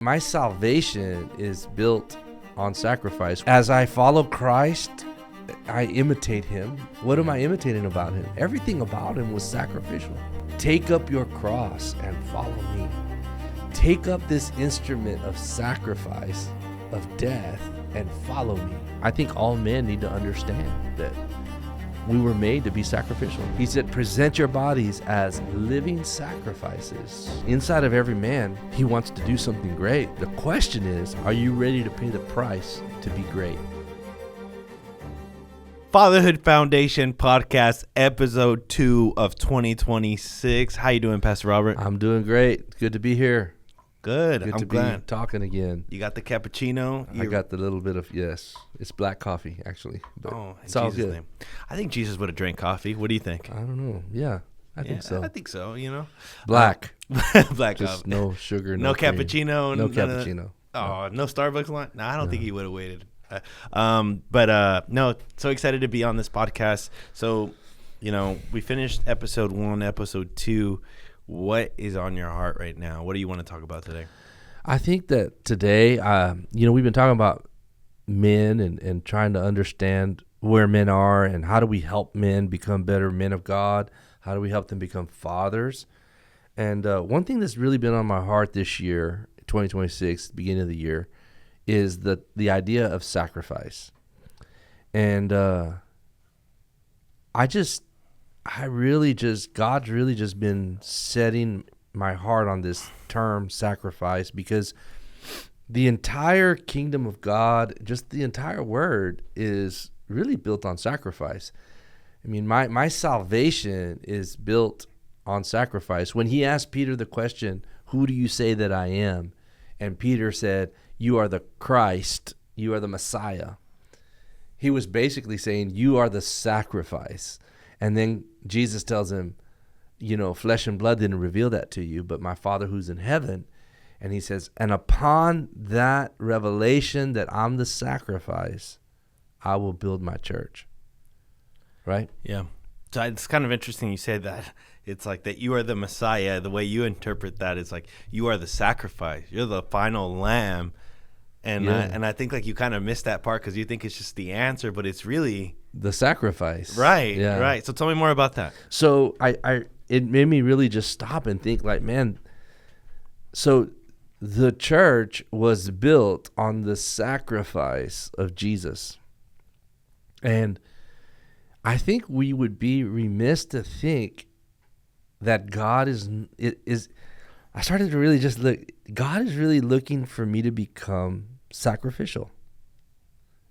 My salvation is built on sacrifice. As I follow Christ, I imitate him. What am I imitating about him? Everything about him was sacrificial. Take up your cross and follow me. Take up this instrument of sacrifice, of death, and follow me. I think all men need to understand that we were made to be sacrificial. He said, present your bodies as living sacrifices. Inside of every man, he wants to do something great. The question is, are you ready to pay the price to be great? Fatherhood Foundation Podcast, episode 2 of 2026. How you doing, Pastor Robert? I'm doing great. Good to be here. Good. Good I'm to glad. be talking again. You got the cappuccino? I got the little bit of, yes. It's black coffee, actually. But in it's all Jesus' good. name. I think Jesus would have drank coffee. What do you think? I don't know. Yeah, I think so. I think so, you know. Black. Black Just coffee. no sugar, No cream. cappuccino. No none of that? cappuccino. Oh, no Starbucks line? No, I don't think he would have waited. No, so excited to be on this podcast. So, you know, we finished episode 1, episode 2. What is on your heart right now? What do you want to talk about today? I think that today, we've been talking about men and trying to understand where men are and how do we help men become better men of God? How do we help them become fathers? And one thing that's really been on my heart this year, 2026, beginning of the year, is the idea of sacrifice. And God's really just been setting my heart on this term sacrifice, because the entire kingdom of God, just the entire word, is really built on sacrifice. I mean, my salvation is built on sacrifice. When he asked Peter the question, who do you say that I am? And Peter said, you are the Christ, you are the Messiah. He was basically saying, you are the sacrifice. And then Jesus tells him, you know, flesh and blood didn't reveal that to you, but my Father who's in heaven. And he says, and upon that revelation that I'm the sacrifice, I will build my church. Right? Yeah. So it's kind of interesting you say that. It's like that you are the Messiah. The way you interpret that is like you are the sacrifice. You're the final lamb. And I think like you kind of missed that part because you think it's just the answer, but it's really the sacrifice. Right. Yeah. Right. So tell me more about that. So it made me really just stop and think like, man, so the church was built on the sacrifice of Jesus. And I think we would be remiss to think that God I started to really just look, God is really looking for me to become sacrificial.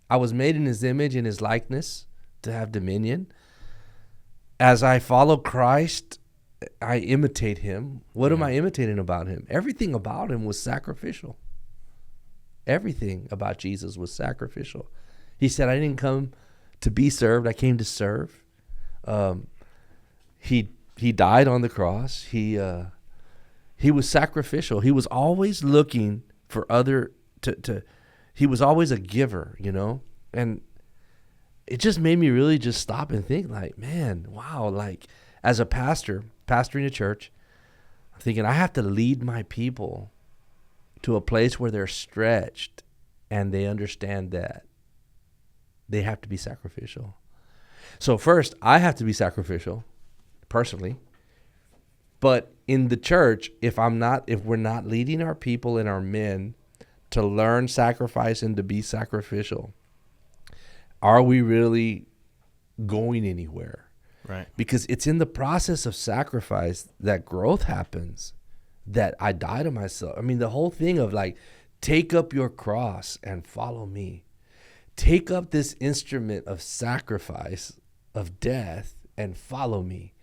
I was made in his image, in his likeness, to have dominion. As I follow Christ, I imitate him. What am I imitating about him? Everything about him was sacrificial. Everything about Jesus was sacrificial. He said, I didn't come to be served. I came to serve. He died on the cross. He was sacrificial. He was always looking for he was always a giver, you know? And it just made me really just stop and think like, man, wow. Like as a pastor, pastoring a church, I'm thinking I have to lead my people to a place where they're stretched and they understand that they have to be sacrificial. So first, I have to be sacrificial personally. But in the church, if we're not leading our people and our men to learn sacrifice and to be sacrificial, are we really going anywhere? Right. Because it's in the process of sacrifice that growth happens, that I die to myself. I mean, the whole thing of like, take up your cross and follow me. Take up this instrument of sacrifice, of death, and follow me.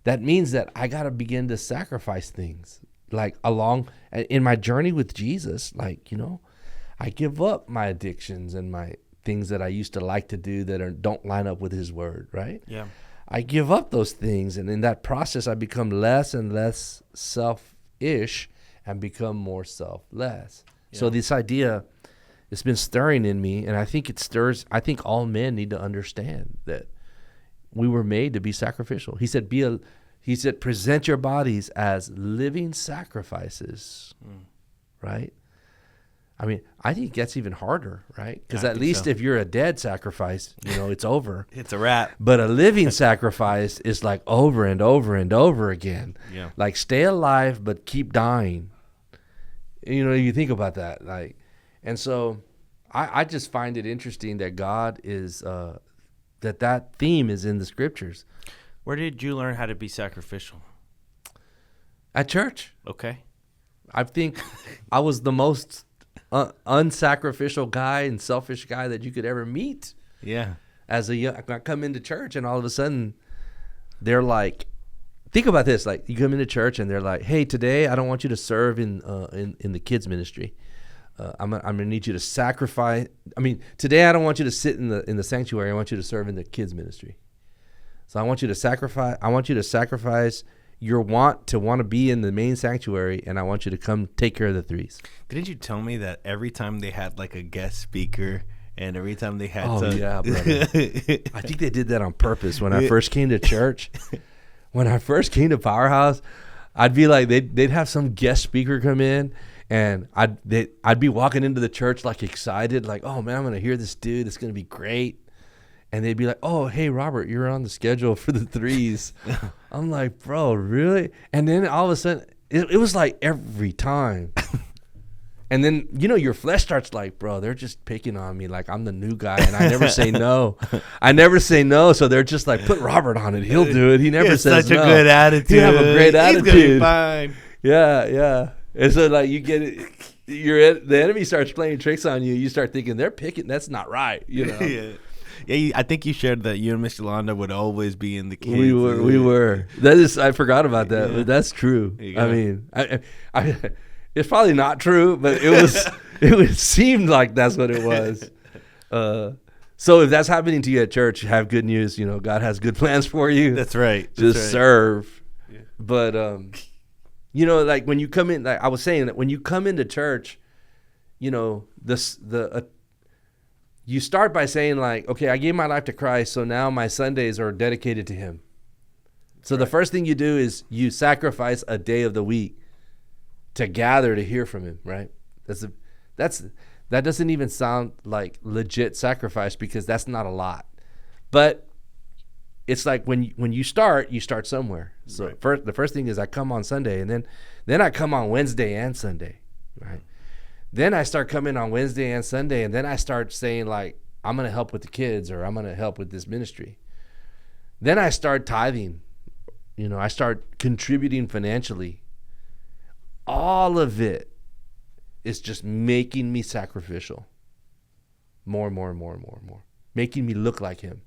That means that I got to begin to sacrifice things. Like in my journey with Jesus, like, you know, I give up my addictions and my things that I used to like to do that don't line up with his word, right? Yeah. I give up those things. And in that process, I become less and less selfish and become more selfless. Yeah. So this idea, it's been stirring in me. And I think I think all men need to understand that we were made to be sacrificial. He said, He said, present your bodies as living sacrifices, right? I mean, I think that's even harder, right? Because I at think least so. if you're a dead sacrifice, it's over. It's a wrap. But a living sacrifice is like over and over and over again. Yeah. Like stay alive, but keep dying. You think about that. And so I just find it interesting that God is, that theme is in the scriptures. Where did you learn how to be sacrificial? At church. Okay. I think I was the most unsacrificial guy and selfish guy that you could ever meet. Yeah. I come into church and all of a sudden they're like, think about this. Like you come into church and they're like, hey, today I don't want you to serve in the kids ministry. I'm gonna need you to sacrifice. Today I don't want you to sit in the sanctuary. I want you to serve in the kids ministry. So I want you to sacrifice your want to be in the main sanctuary, and I want you to come take care of the threes. Didn't you tell me that every time they had like a guest speaker and every time they had yeah, brother. I think they did that on purpose when I first came to church. When I first came to Powerhouse, I'd be like, they'd have some guest speaker come in, and I'd be walking into the church like excited, like, oh man, I'm gonna hear this dude. It's gonna be great. And they'd be like, oh, hey, Robert, you're on the schedule for the threes. I'm like, bro, really? And then all of a sudden, it was like every time. And then, your flesh starts like, bro, they're just picking on me like I'm the new guy, and I never say no. So they're just like, put Robert on it. He'll do it. He never says no. Such a good attitude. You have a great attitude. He's gonna be fine. Yeah. And so, like, you get it. The enemy starts playing tricks on you. You start thinking, they're picking. That's not right, Yeah. Yeah, I think you shared that you and Miss Yolanda would always be in the kids. We were. I forgot about that, but that's true. I mean, I it's probably not true, but it seemed like that's what it was. So if that's happening to you at church, have good news. God has good plans for you. That's right. Just serve. Yeah. But like when you come in, like I was saying, that when you come into church, you start by saying like, okay, I gave my life to Christ, so now my Sundays are dedicated to Him. So the first thing you do is you sacrifice a day of the week to gather to hear from Him, right? That doesn't even sound like legit sacrifice because that's not a lot. But it's like when you start somewhere. So right. The first thing is I come on Sunday, and then I come on Wednesday and Sunday, right? Then I start coming on Wednesday and Sunday, and then I start saying, like, I'm going to help with the kids, or I'm going to help with this ministry. Then I start tithing. I start contributing financially. All of it is just making me sacrificial. More and more and more and more and more. Making me look like Him.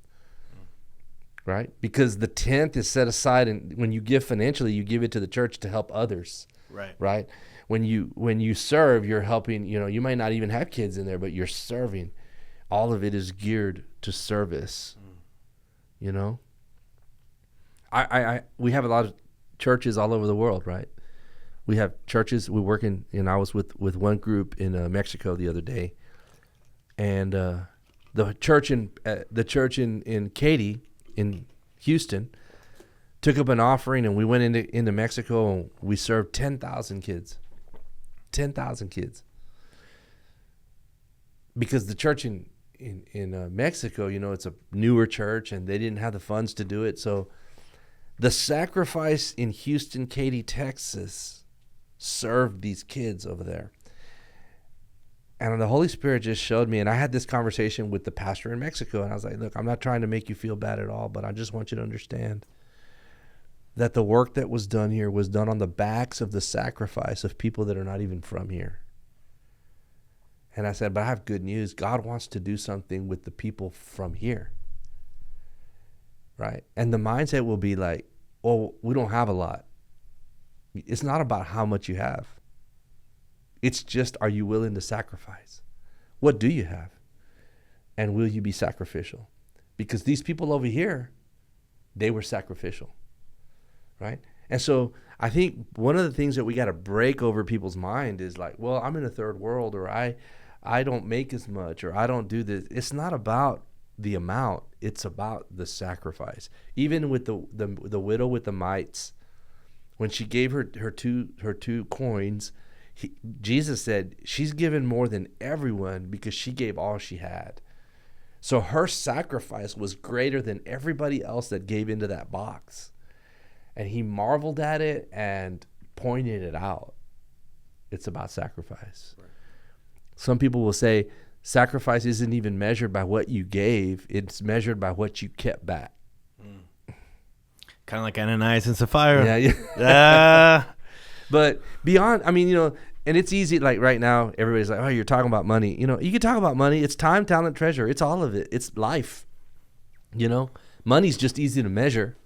Right? Because the 10th is set aside, and when you give financially, you give it to the church to help others. Right? When you serve, you're helping, you might not even have kids in there, but you're serving. All of it is geared to service. We have a lot of churches all over the world, right? We have churches, we work in, and I was with one group in Mexico the other day, and the church in Katy, in Houston, took up an offering, and we went into Mexico, and we served 10,000 kids. 10,000 kids. Because the church in Mexico, it's a newer church, and they didn't have the funds to do it. So the sacrifice in Houston, Katy, Texas, served these kids over there. And the Holy Spirit just showed me, and I had this conversation with the pastor in Mexico, and I was like, look, I'm not trying to make you feel bad at all, but I just want you to understand that the work that was done here was done on the backs of the sacrifice of people that are not even from here. And I said, but I have good news. God wants to do something with the people from here. Right? And the mindset will be like, well, we don't have a lot. It's not about how much you have. It's just, are you willing to sacrifice? What do you have? And will you be sacrificial? Because these people over here, they were sacrificial. Right? And so I think one of the things that we got to break over people's mind is like, well, I'm in a third world, or I don't make as much, or I don't do this. It's not about the amount. It's about the sacrifice. Even with the widow with the mites, when she gave her two coins, Jesus said she's given more than everyone because she gave all she had. So her sacrifice was greater than everybody else that gave into that box. And he marveled at it and pointed it out. It's about sacrifice. Right. Some people will say sacrifice isn't even measured by what you gave. It's measured by what you kept back. Kind of like Ananias and Sapphira. Yeah. But beyond, I mean, and it's easy, like right now, everybody's like, oh, you're talking about money. You can talk about money. It's time, talent, treasure. It's all of it. It's life. Money's just easy to measure,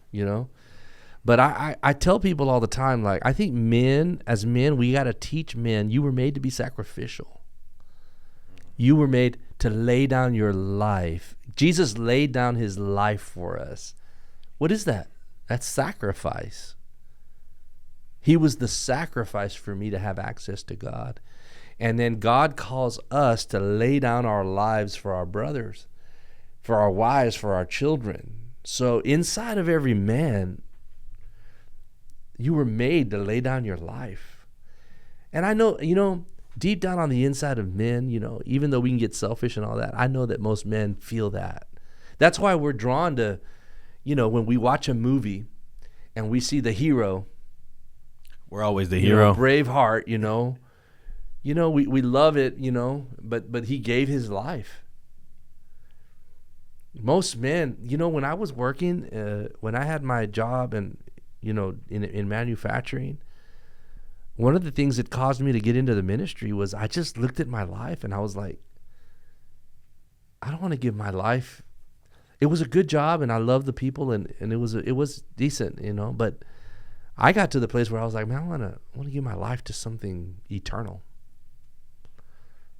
But I tell people all the time, like, I think as men, we got to teach men, you were made to be sacrificial. You were made to lay down your life. Jesus laid down his life for us. What is that? That's sacrifice. He was the sacrifice for me to have access to God. And then God calls us to lay down our lives for our brothers, for our wives, for our children. So inside of every man, you were made to lay down your life. And I know, deep down on the inside of men, even though we can get selfish and all that, I know that most men feel that. That's why we're drawn to, when we watch a movie and we see the hero, we're always the hero. Braveheart, we love it, but he gave his life. Most men, when I was working, when I had my job and, in manufacturing, one of the things that caused me to get into the ministry was I just looked at my life and I was like, I don't want to give my life. It was a good job and I loved the people and it was decent, but I got to the place where I was like, man, I want to give my life to something eternal.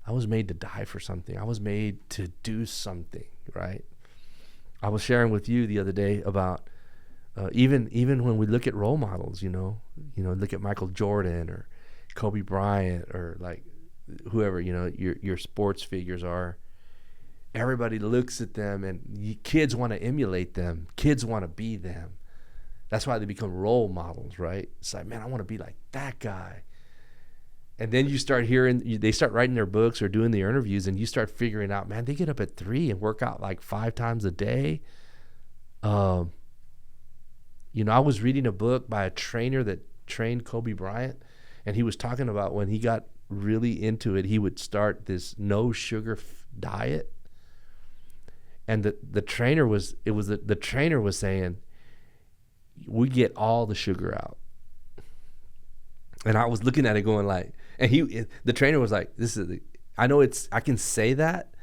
I was made to die for something. I was made to do something, right? I was sharing with you the other day about even when we look at role models, look at Michael Jordan or Kobe Bryant or like whoever, your sports figures are. Everybody looks at them and kids want to emulate them. Kids want to be them. That's why they become role models, right? It's like, man, I want to be like that guy. And then you start hearing, they start writing their books or doing the interviews and you start figuring out, man, they get up at 3 and work out like 5 times a day. I was reading a book by a trainer that trained Kobe Bryant, and he was talking about when he got really into it, he would start this no sugar diet. And the trainer was saying, we get all the sugar out. And I was looking at it going like, and the trainer was like, I can say that,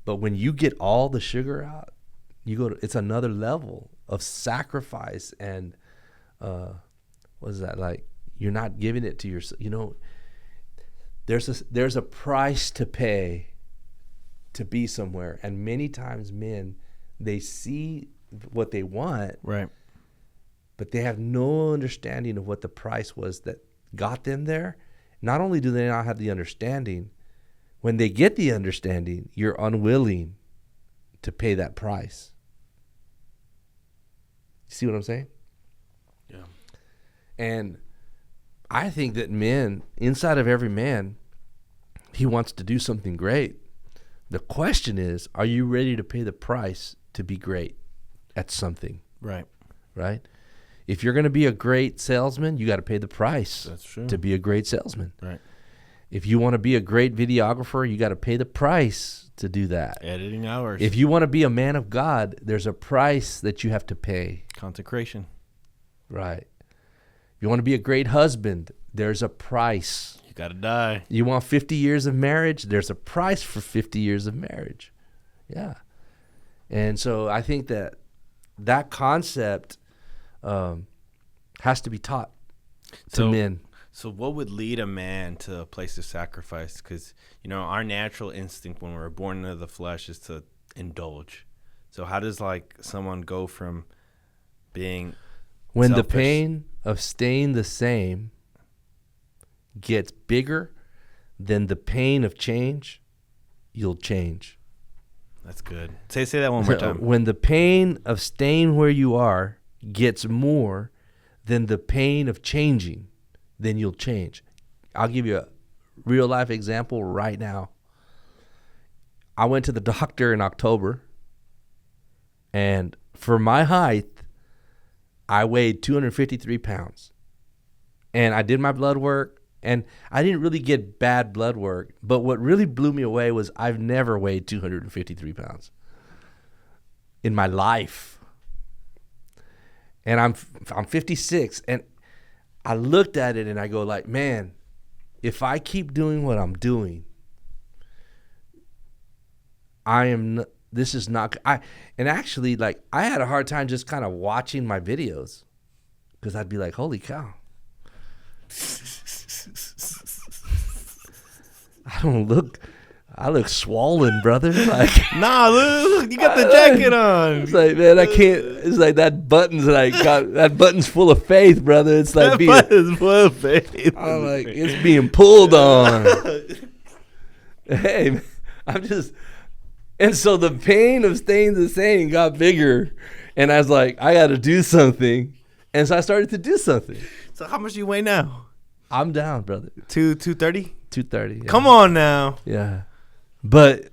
but when you get all the sugar out, it's another level of sacrifice. And what is that like? You're not giving it to yourself. There's a price to pay to be somewhere. And many times men, they see what they want, right, but they have no understanding of what the price was that got them there. Not only do they not have the understanding, when they get the understanding, you're unwilling to pay that price. You see what I'm saying? Yeah. And I think that men, inside of every man, he wants to do something great. The question is, are you ready to pay the price to be great at something? Right. Right? If you're going to be a great salesman, you got to pay the price. That's true. To be a great salesman. Right. If you want to be a great videographer, you got to pay the price to do that. Editing hours. If you want to be a man of God, there's a price that you have to pay. Consecration. Right. If you want to be a great husband, there's a price. You got to die. You want 50 years of marriage, there's a price for 50 years of marriage. Yeah. And so I think that concept has to be taught to men. So what would lead a man to a place of sacrifice? Because, our natural instinct when we're born into the flesh is to indulge. So how does someone go from being when selfish? The pain of staying the same gets bigger than the pain of change, you'll change. That's good. Say that one more time. When the pain of staying where you are gets more than the pain of changing, then you'll change. I'll give you real life example right now. I went to the doctor in October, and for my height, I weighed 253 pounds. And I did my blood work, and I didn't really get bad blood work. But what really blew me away was I've never weighed 253 pounds in my life. And I'm 56, and I looked at it and I go like, man, if I keep doing what I'm doing, this is not, and actually, like, I had a hard time just kind of watching my videos, because I'd be like, holy cow. I look swollen, brother. Like, nah, look, you got the jacket on. It's like, man, I can't. It's like that button's full of faith, brother. It's like that button's full of faith. I'm like, it's being pulled on. Hey, man, and so the pain of staying the same got bigger, and I was like, I got to do something, and so I started to do something. So how much do you weigh now? I'm down, brother. 230. 230. Yeah. Come on now. Yeah. But,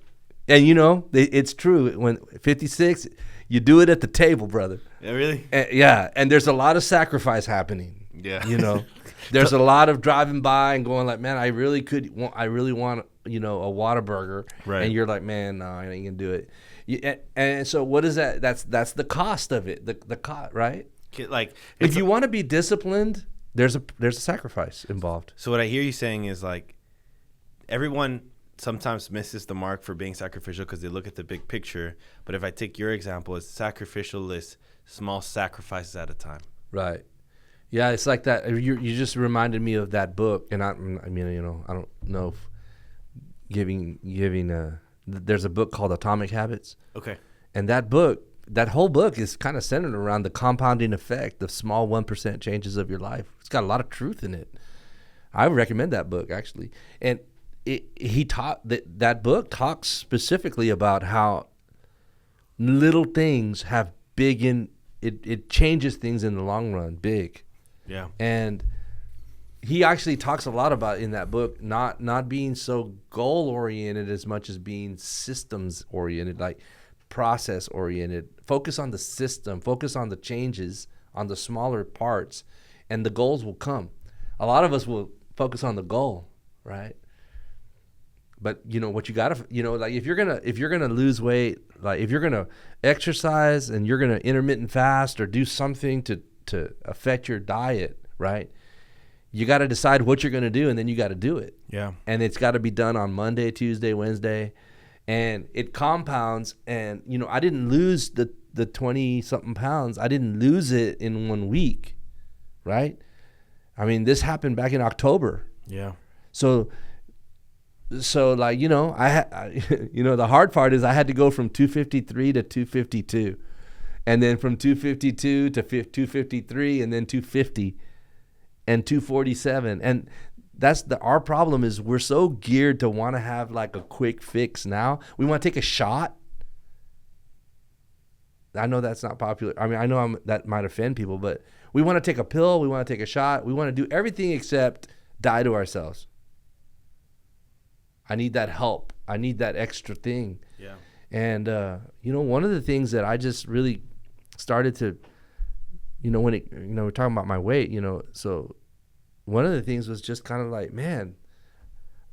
and it's true. When 56, you do it at the table, brother. Yeah, really? And there's a lot of sacrifice happening. Yeah. There's a lot of driving by and going like, man, I really want, a Whataburger. Right. And you're like, man, no, I ain't gonna do it. And so what is that? That's the cost of it. The cost, right? Like, if you want to be disciplined, there's a sacrifice involved. So what I hear you saying is, like, everyone sometimes misses the mark for being sacrificial because they look at the big picture. But if I take your example, it's sacrificial is small sacrifices at a time. Right. Yeah, it's like that. You just reminded me of that book, and I don't know if giving there's a book called Atomic Habits. Okay. And that whole book is kind of centered around the compounding effect of small 1% changes of your life. It's got a lot of truth in it. I would recommend that book, actually. And that book talks specifically about how little things have it changes things in the long run, big. Yeah. And he actually talks a lot about in that book not being so goal oriented as much as being systems oriented, like process oriented. Focus on the system, focus on the changes, on the smaller parts, and the goals will come. A lot of us will focus on the goal, right? But what you gotta, like if you're gonna lose weight, like if you're gonna exercise and you're gonna intermittent fast or do something to affect your diet, right? You got to decide what you're gonna do, and then you got to do it. Yeah. And it's got to be done on Monday, Tuesday, Wednesday, and it compounds. And I didn't lose the 20-something pounds. I didn't lose it in 1 week, right? I mean, this happened back in October. Yeah. So like, the hard part is I had to go from 253 to 252, and then from 252 to 253, and then 250 and 247. And that's our problem is we're so geared to want to have like a quick fix now. We want to take a shot. I know that's not popular. I mean, I know that might offend people, but we want to take a pill. We want to take a shot. We want to do everything except die to ourselves. I need that help. I need that extra thing. Yeah. And, one of the things that I just really started to, when we're talking about my weight, so one of the things was just kind of like, man,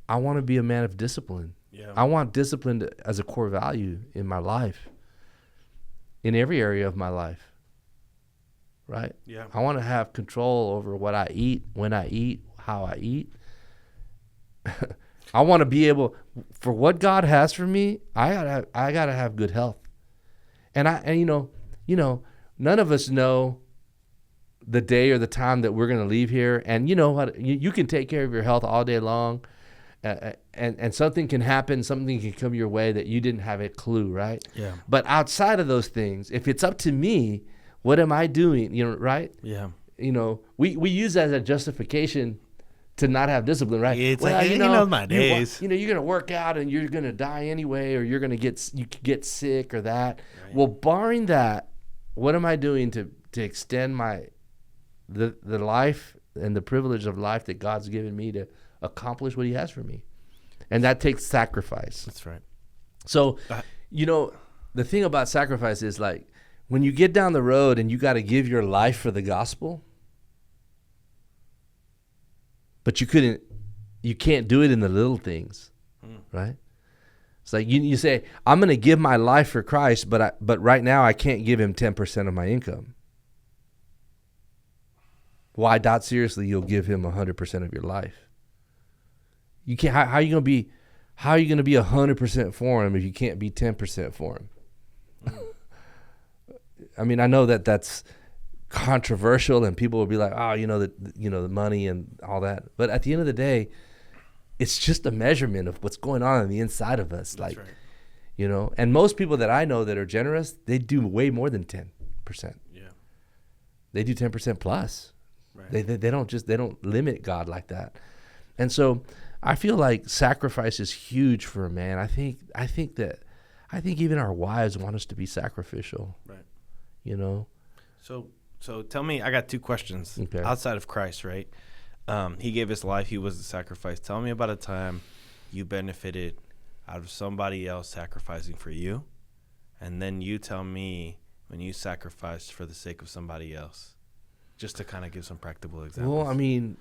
I want to be a man of discipline. Yeah. I want discipline as a core value in my life, in every area of my life, right? Yeah. I want to have control over what I eat, when I eat, how I eat. I want to be able, for what God has for me, I gotta have good health. And none of us know the day or the time that we're going to leave here. And you know what? You can take care of your health all day long, and something can happen, something can come your way that you didn't have a clue, right? Yeah. But outside of those things, if it's up to me, what am I doing? Right? Yeah. We use that as a justification to not have discipline, right? It's my days. You're going to work out and you're going to die anyway, or you could get sick or that. Right. Well, barring that, what am I doing to extend the life and the privilege of life that God's given me to accomplish what he has for me. And that takes sacrifice. That's right. So, the thing about sacrifice is like when you get down the road and you got to give your life for the gospel, but you can't do it in the little things, right? It's like you say, I'm going to give my life for Christ, but right now I can't give him 10% of my income. Well, I doubt seriously you'll give him 100% of your life. You can't. How are you going to be? How are you going to be 100% for him if you can't be 10% for him? I mean, I know that's controversial, and people will be like, "Oh, the money and all that." But at the end of the day, it's just a measurement of what's going on the inside of us. That's right. And most people that I know that are generous, they do way more than 10%. Yeah. They do 10% plus. Right. They don't limit God like that. And so I feel like sacrifice is huge for a man. I think even our wives want us to be sacrificial. Right. So tell me, I got two questions. Okay. Outside of Christ, right? He gave his life. He was the sacrifice. Tell me about a time you benefited out of somebody else sacrificing for you. And then you tell me when you sacrificed for the sake of somebody else, just to kind of give some practical examples. Well, I mean,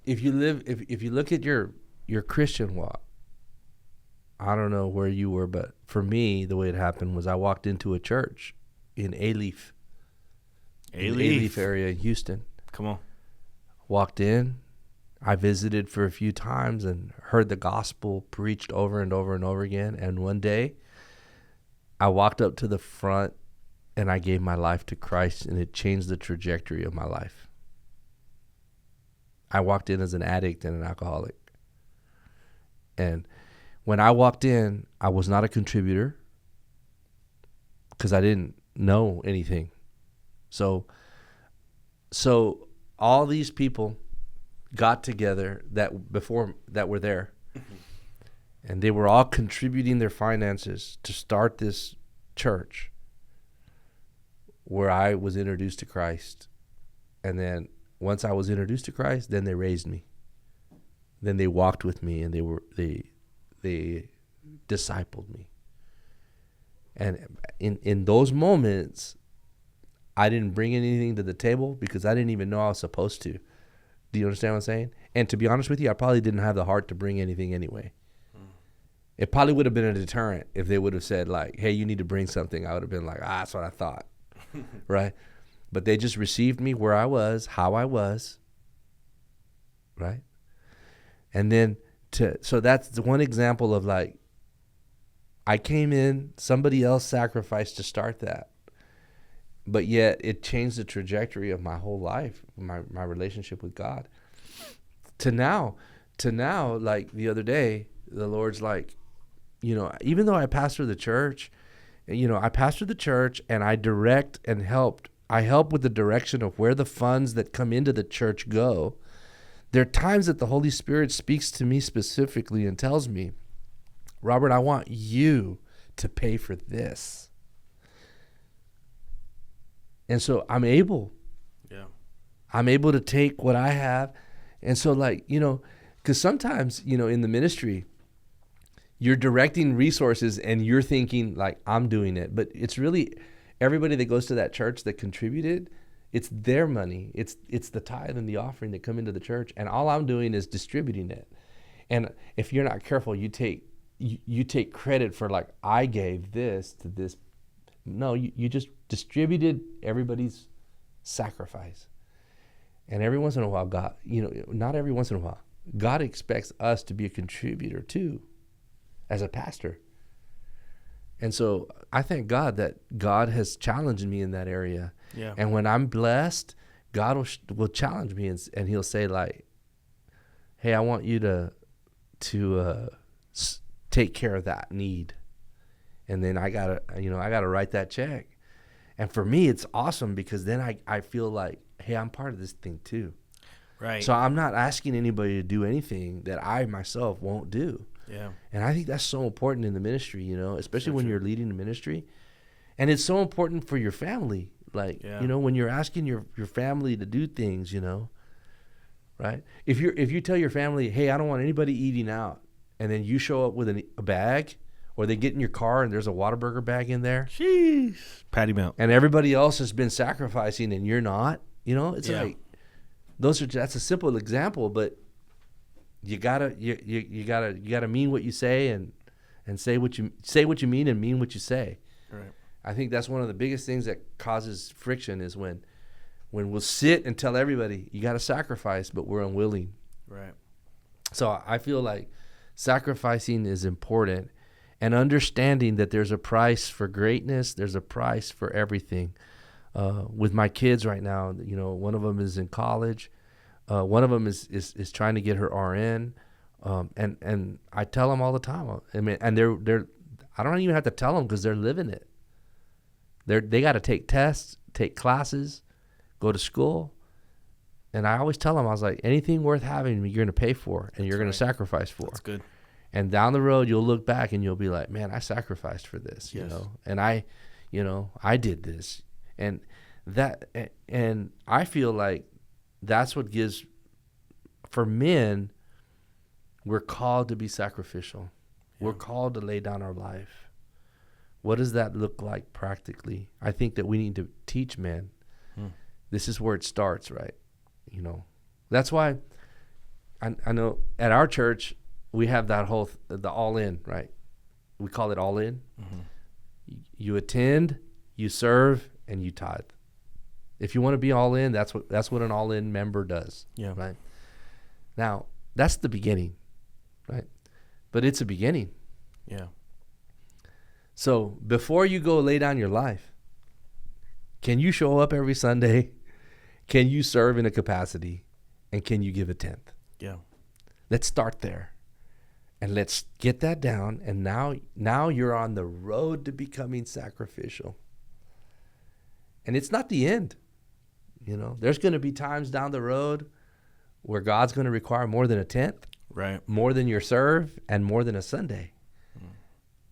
if you look at your Christian walk, I don't know where you were, but for me, the way it happened was I walked into a church in Alief area in Houston. Come on. Walked in. I visited for a few times and heard the gospel preached over and over and over again. And one day, I walked up to the front and I gave my life to Christ, and it changed the trajectory of my life. I walked in as an addict and an alcoholic. And when I walked in, I was not a contributor because I didn't know anything. So all these people got together that were there, and they were all contributing their finances to start this church where I was introduced to Christ. And then once I was introduced to Christ, then they raised me. Then they walked with me, and they discipled me. And in those moments, I didn't bring anything to the table because I didn't even know I was supposed to. Do you understand what I'm saying? And to be honest with you, I probably didn't have the heart to bring anything anyway. It probably would have been a deterrent if they would have said, like, hey, you need to bring something. I would have been like, that's what I thought. Right? But they just received me where I was, how I was. Right? And then so that's one example of like, I came in, somebody else sacrificed to start that. But yet it changed the trajectory of my whole life, my relationship with God. To now, like the other day, the Lord's like, even though I pastor the church, I pastor the church and I direct and I help with the direction of where the funds that come into the church go. There are times that the Holy Spirit speaks to me specifically and tells me, Robert, I want you to pay for this. And so I'm able to take what I have. And so because sometimes, in the ministry, you're directing resources and you're thinking like, I'm doing it. But it's really everybody that goes to that church that contributed, it's their money. It's the tithe and the offering that come into the church. And all I'm doing is distributing it. And if you're not careful, you take credit for like, I gave this to this. No, you just distributed everybody's sacrifice. And every once in a while, God, not every once in a while, God expects us to be a contributor too, as a pastor. And so I thank God that God has challenged me in that area. Yeah. And when I'm blessed, God will challenge me and he'll say like, hey, I want you to take care of that need. And then I gotta write that check. And for me, it's awesome because then I feel like, hey, I'm part of this thing too. Right. So I'm not asking anybody to do anything that I myself won't do. Yeah. And I think that's so important in the ministry, especially when you're leading the ministry. And it's so important for your family. Like, when you're asking your family to do things, right? If you tell your family, hey, I don't want anybody eating out, and then you show up with a bag, or they get in your car and there's a Whataburger bag in there, Jeez, patty melt, and everybody else has been sacrificing and you're not, it's like that's a simple example, but you gotta mean what you say and say what you mean and mean what you say. Right. I think that's one of the biggest things that causes friction is when we'll sit and tell everybody you got to sacrifice, but we're unwilling. Right. So I feel like sacrificing is important, and understanding that there's a price for greatness, there's a price for everything. With my kids right now, one of them is in college, one of them is trying to get her RN, and I tell them all the time. I mean, and they're I don't even have to tell them because they're living it. They got to take tests, take classes, go to school. And I always tell them, I was like, anything worth having, you're going to pay for and you're going to sacrifice for. That's good. And down the road, you'll look back and you'll be like, man, I sacrificed for this, and I did this. And I feel like that's what gives, for men, we're called to be sacrificial. Yeah. We're called to lay down our life. What does that look like practically? I think that we need to teach men. This is where it starts, right? That's why I know at our church, we have that whole, the all in, right? We call it all in. Mm-hmm. You attend, you serve, and you tithe. If you want to be all in, that's what an all in member does. Yeah. Right. Now, that's the beginning, right? But it's a beginning. Yeah. So before you go lay down your life, can you show up every Sunday? Can you serve in a capacity? And can you give a tenth? Yeah. Let's start there. And let's get that down. And now you're on the road to becoming sacrificial. And it's not the end. There's going to be times down the road where God's going to require more than a tenth, right? More than your serve, and more than a Sunday.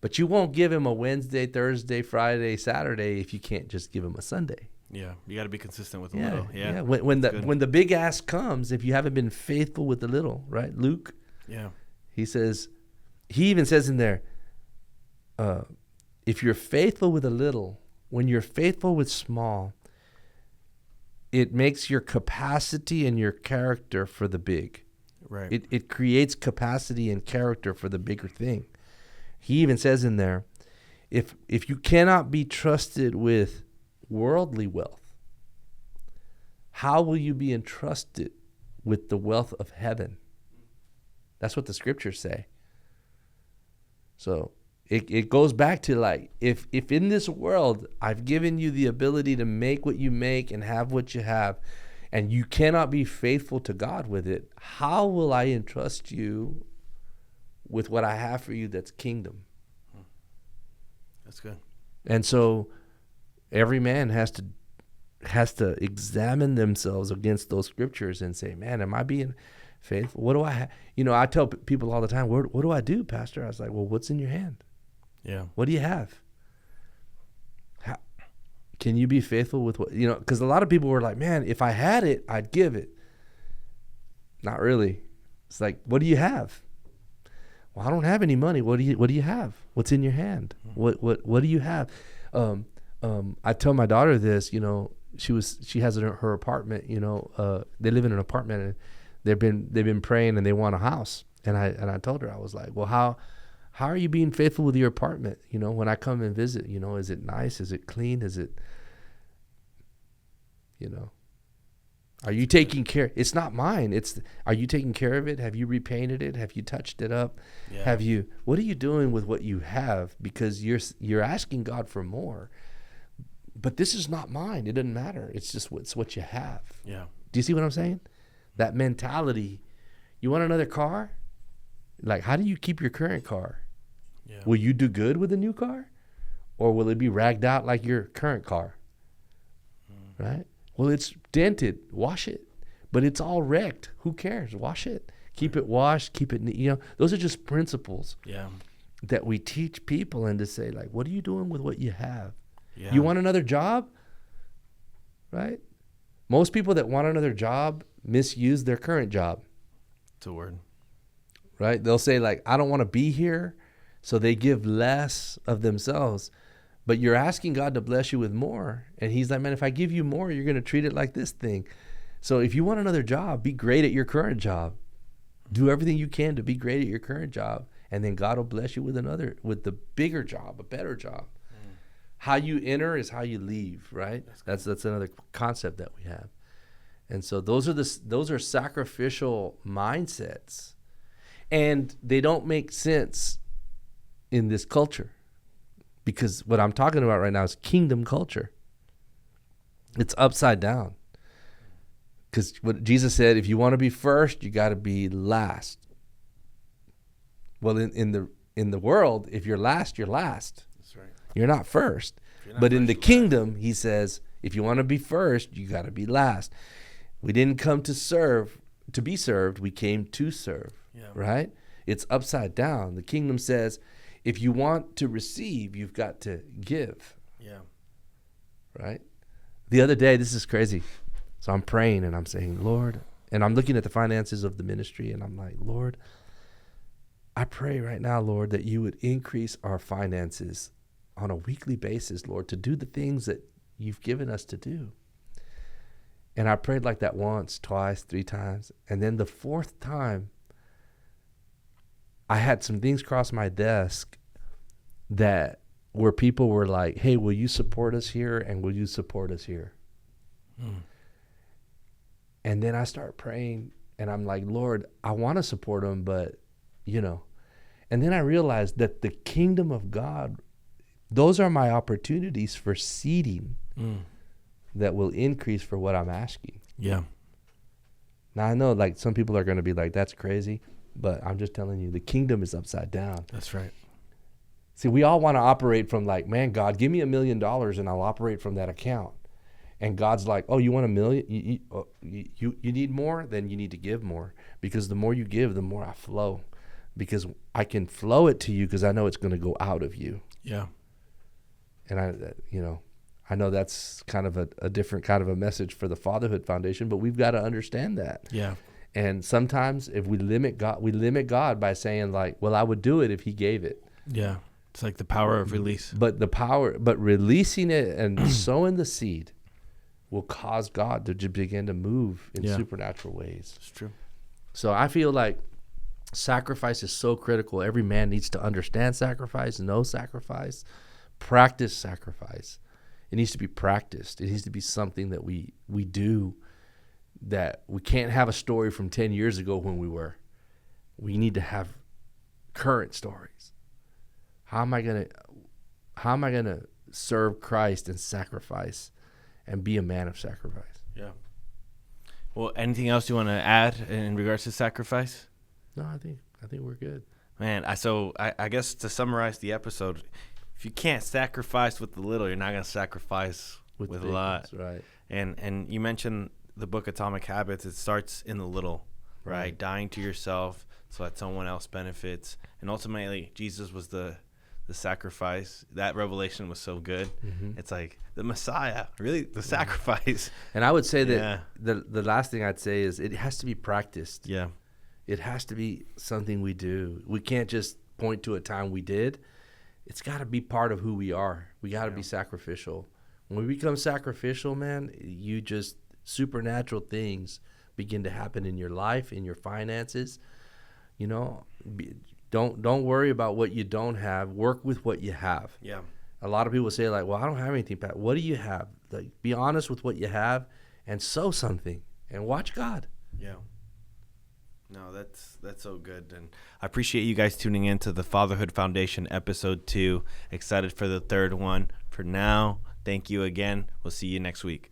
But you won't give him a Wednesday, Thursday, Friday, Saturday if you can't just give him a Sunday. Yeah, you got to be consistent with the little. Yeah. Yeah. When the big ask comes, if you haven't been faithful with the little, right? Luke. Yeah. He even says in there, if you're faithful with a little, when you're faithful with small, it makes your capacity and your character for the big. Right. It creates capacity and character for the bigger thing. He even says in there, if you cannot be trusted with worldly wealth, how will you be entrusted with the wealth of heaven? That's what the scriptures say. So it goes back to like, if in this world I've given you the ability to make what you make and have what you have, and you cannot be faithful to God with it, how will I entrust you with what I have for you that's kingdom? That's good. And so every man has to examine themselves against those scriptures and say, man, am I being faithful? What do I have? I tell people all the time, what do I do, Pastor? I was like, well, what's in your hand? Yeah. What do you have? How can you be faithful with what, because a lot of people were like, man, if I had it, I'd give it. Not really. It's like, what do you have? Well, I don't have any money. What do you have? What's in your hand? What do you have? I tell my daughter this, she has her apartment, they live in an apartment, and they've been praying and they want a house. And I told her, I was like, well, how are you being faithful with your apartment? When I come and visit, is it nice? Is it clean? Is it, are you taking care? It's not mine. Are you taking care of it? Have you repainted it? Have you touched it up? Yeah. What are you doing with what you have? Because you're asking God for more. But this is not mine. It doesn't matter. It's just what you have. Yeah. Do you see what I'm saying? That mentality. You want another car? Like, how do you keep your current car? Yeah. Will you do good with a new car? Or will it be ragged out like your current car? Right? Well, it's dented. Wash it. But it's all wrecked. Who cares? Wash it. Keep it washed. Keep it neat. Those are just principles that we teach people, and to say, like, what are you doing with what you have? Yeah. You want another job? Right? Most people that want another job misuse their current job. It's a word. Right? They'll say like, I don't want to be here. So they give less of themselves. But you're asking God to bless you with more. And he's like, man, if I give you more, you're going to treat it like this thing. So if you want another job, be great at your current job. Do everything you can to be great at your current job. And then God will bless you with the bigger job, a better job. How you enter is how you leave, right? That's another concept that we have. And so those are sacrificial mindsets. And they don't make sense in this culture, because what I'm talking about right now is kingdom culture. It's upside down. Because what Jesus said, if you want to be first, you got to be last. Well, in the world, if you're last, you're last. That's right. You're not first. But in the kingdom, he says, if you want to be first, you got to be last. We didn't come to be served. We came to serve. Yeah. Right? It's upside down. The kingdom says, if you want to receive, you've got to give. Yeah. Right? The other day, this is crazy. So I'm praying and I'm saying, Lord, and I'm looking at the finances of the ministry and I'm like, Lord, I pray right now, Lord, that you would increase our finances on a weekly basis, Lord, to do the things that you've given us to do. And I prayed like that once, twice, 3 times. And then the 4th time, I had some things cross my desk that where people were like, hey, will you support us here? And will you support us here? And then I start praying and I'm like, Lord, I want to support them, but and then I realized that the kingdom of God, those are my opportunities for seeding that will increase for what I'm asking. Yeah. Now I know like some people are going to be like, that's crazy, but I'm just telling you, the kingdom is upside down. That's right. See, we all want to operate from like, man, God, give me $1 million and I'll operate from that account. And God's like, oh, you want $1 million? You need more? Then you need to give more, because the more you give, the more I flow, because I can flow it to you because I know it's going to go out of you. Yeah. And I know that's kind of a different kind of a message for the Fatherhood Foundation, but we've got to understand that. Yeah. And sometimes if we limit God by saying like, well, I would do it if he gave it. Yeah. It's like the power of release. But releasing it and sowing the seed will cause God to begin to move in supernatural ways. It's true. So I feel like sacrifice is so critical. Every man needs to understand sacrifice, know sacrifice, practice sacrifice. It needs to be practiced. It needs to be something that we do, that we can't have a story from 10 years ago when we were. We need to have current stories. How am I gonna serve Christ and sacrifice and be a man of sacrifice? Yeah. Well, anything else you want to add in regards to sacrifice? No, I think we're good. Man, I guess to summarize the episode, if you can't sacrifice with the little, you're not going to sacrifice with a lot. Right. And you mentioned the book Atomic Habits. It starts in the little, right? Dying to yourself so that someone else benefits. And ultimately, Jesus was the sacrifice. That revelation was so good. Mm-hmm. It's like the Messiah, really the sacrifice. And I would say that the last thing I'd say is it has to be practiced. Yeah. It has to be something we do. We can't just point to a time we did. It's got to be part of who we are. We got to be sacrificial. When we become sacrificial, man, supernatural things begin to happen in your life, in your finances. Don't worry about what you don't have. Work with what you have. Yeah. A lot of people say like, well, I don't have anything, Pat. What do you have? Like, be honest with what you have and sow something and watch God. Yeah. No, that's so good. And I appreciate you guys tuning in to the Fatherhood Foundation episode 2. Excited for the 3rd one. For now, thank you again. We'll see you next week.